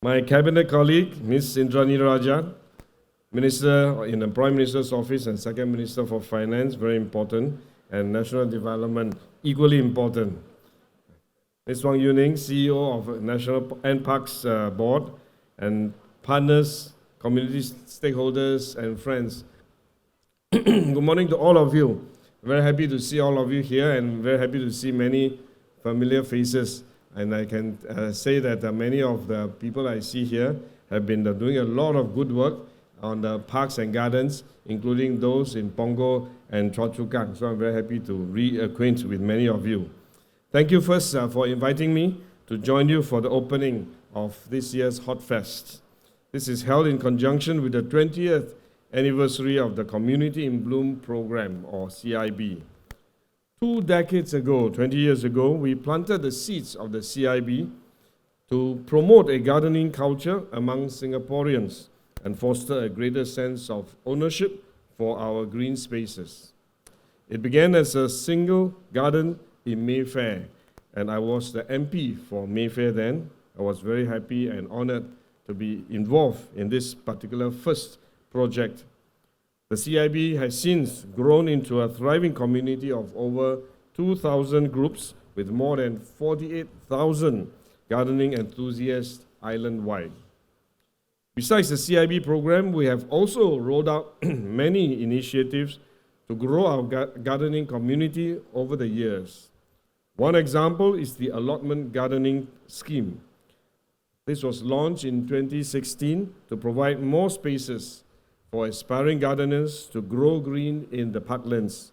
My cabinet colleague, Ms. Indrani Raja, Minister in the Prime Minister's Office and Second Minister for Finance, very important, and National Development, equally important. Ms. Wang Yuning, CEO of National NParks Board, and partners, community stakeholders, and friends. Good morning to all of you. Very happy to see all of you here, and very happy to see many familiar faces. And I can say that many of the people I see here have been doing a lot of good work on the parks and gardens, including those in Punggol and Choa Chu Kang. So I'm very happy to reacquaint with many of you. Thank you first for inviting me to join you for the opening of this year's HortFest. This is held in conjunction with the 20th anniversary of the Community in Bloom program, or CIB. 2 decades ago, 20 years ago, we planted the seeds of the CIB to promote a gardening culture among Singaporeans and foster a greater sense of ownership for our green spaces. It began as a single garden in Mayfair, and I was the MP for Mayfair then. I was very happy and honored to be involved in this particular first project. The CIB has since grown into a thriving community of over 2,000 groups with more than 48,000 gardening enthusiasts island-wide. Besides the CIB program, we have also rolled out many initiatives to grow our gardening community over the years. One example is the allotment gardening scheme. This was launched in 2016 to provide more spaces for aspiring gardeners to grow green in the parklands.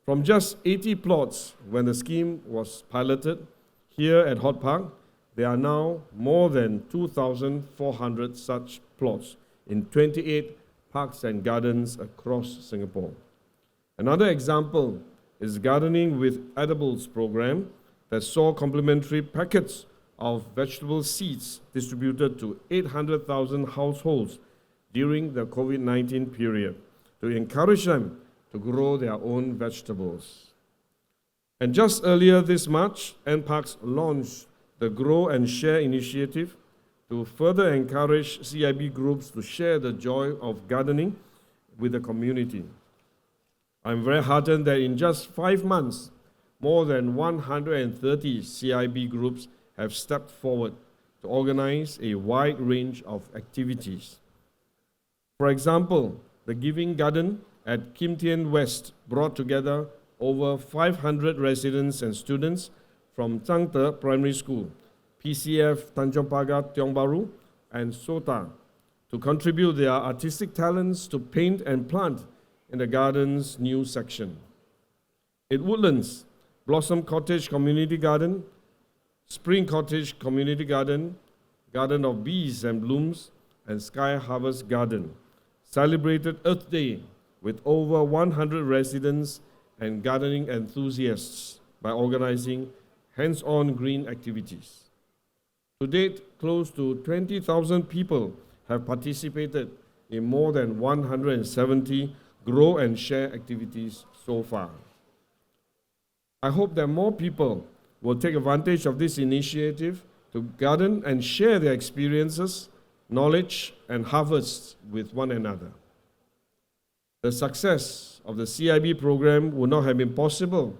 From just 80 plots when the scheme was piloted here at Hot Park, there are now more than 2,400 such plots in 28 parks and gardens across Singapore. Another example is Gardening with Edibles program that saw complimentary packets of vegetable seeds distributed to 800,000 households during the COVID-19 period to encourage them to grow their own vegetables. And just earlier this March, NParks launched the Grow and Share initiative to further encourage CIB groups to share the joy of gardening with the community. I'm very heartened that in just 5 months, more than 130 CIB groups have stepped forward to organize a wide range of activities. For example, the Giving Garden at Kim Tian West brought together over 500 residents and students from Zhang De Primary School, PCF Tanjong Pagar Tiong Bahru, and SOTA to contribute their artistic talents to paint and plant in the garden's new section. In Woodlands, Blossom Cottage Community Garden, Spring Cottage Community Garden, Garden of Bees and Blooms, and Sky Harvest Garden celebrated Earth Day with over 100 residents and gardening enthusiasts by organizing hands-on green activities. To date, close to 20,000 people have participated in more than 170 grow and share activities so far. I hope that more people will take advantage of this initiative to garden and share their experiences, knowledge, and harvests with one another. The success of the CIB program would not have been possible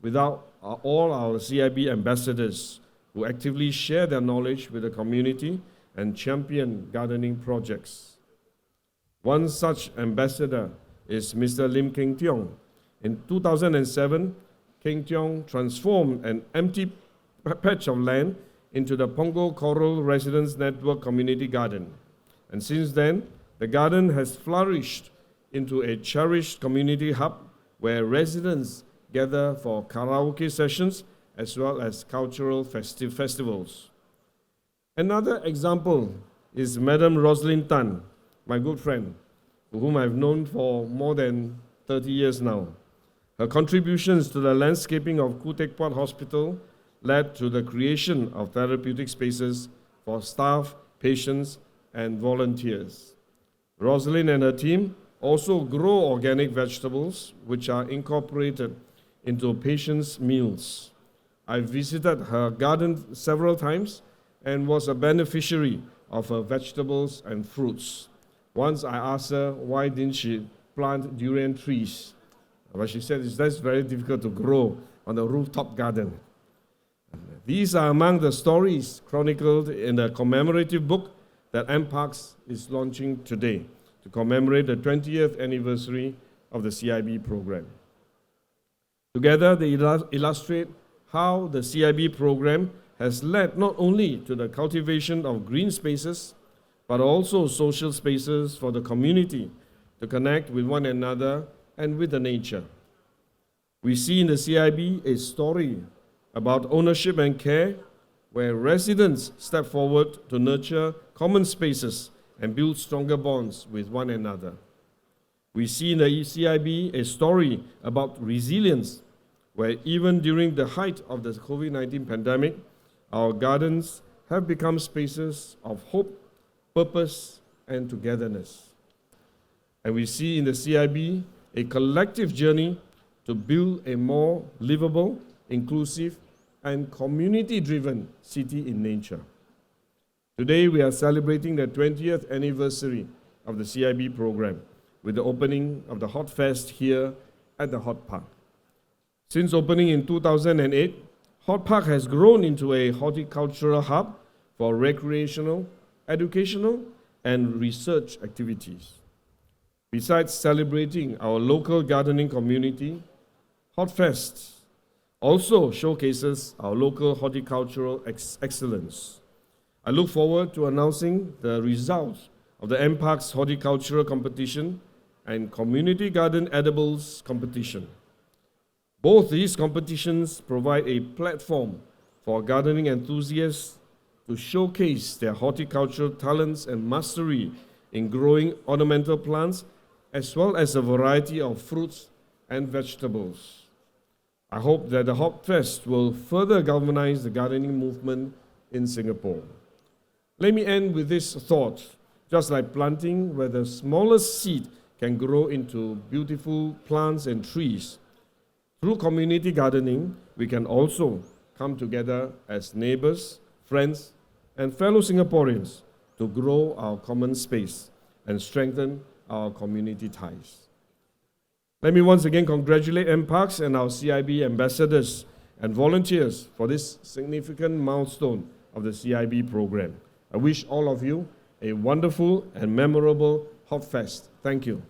without all our CIB ambassadors who actively share their knowledge with the community and champion gardening projects. One such ambassador is Mr. Lim Keng Tiong. In 2007, Keng Tiong transformed an empty patch of land into the Punggol Coral Residents Network Community Garden. And since then, the garden has flourished into a cherished community hub where residents gather for karaoke sessions as well as cultural festivals. Another example is Madam Rosalind Tan, my good friend, whom I've known for more than 30 years now. Her contributions to the landscaping of Khoo Teck Puat Hospital led to the creation of therapeutic spaces for staff, patients, and volunteers. Rosalind and her team also grow organic vegetables, which are incorporated into patients' meals. I visited her garden several times and was a beneficiary of her vegetables and fruits. Once I asked her why didn't she plant durian trees, but she said that's very difficult to grow on the rooftop garden. These are among the stories chronicled in the commemorative book that MParks is launching today to commemorate the 20th anniversary of the CIB program. Together, they illustrate how the CIB program has led not only to the cultivation of green spaces, but also social spaces for the community to connect with one another and with the nature. We see in the CIB a story about ownership and care, where residents step forward to nurture common spaces and build stronger bonds with one another. We see in the CIB a story about resilience, where even during the height of the COVID-19 pandemic, our gardens have become spaces of hope, purpose, and togetherness. And we see in the CIB a collective journey to build a more livable, inclusive, and community-driven city in nature. Today, we are celebrating the 20th anniversary of the CIB program with the opening of the Hotfest here at the Hot Park. Since opening in 2008, Hot Park has grown into a horticultural hub for recreational, educational, and research activities. Besides celebrating our local gardening community, Hotfest also showcases our local horticultural excellence. I look forward to announcing the results of the MParks Horticultural Competition and Community Garden Edibles Competition. Both these competitions provide a platform for gardening enthusiasts to showcase their horticultural talents and mastery in growing ornamental plants, as well as a variety of fruits and vegetables. I hope that the Hotfest will further galvanize the gardening movement in Singapore. Let me end with this thought. Just like planting, where the smallest seed can grow into beautiful plants and trees, through community gardening, we can also come together as neighbors, friends, and fellow Singaporeans to grow our common space and strengthen our community ties. Let me once again congratulate MParks and our CIB ambassadors and volunteers for this significant milestone of the CIB program. I wish all of you a wonderful and memorable Hotfest. Thank you.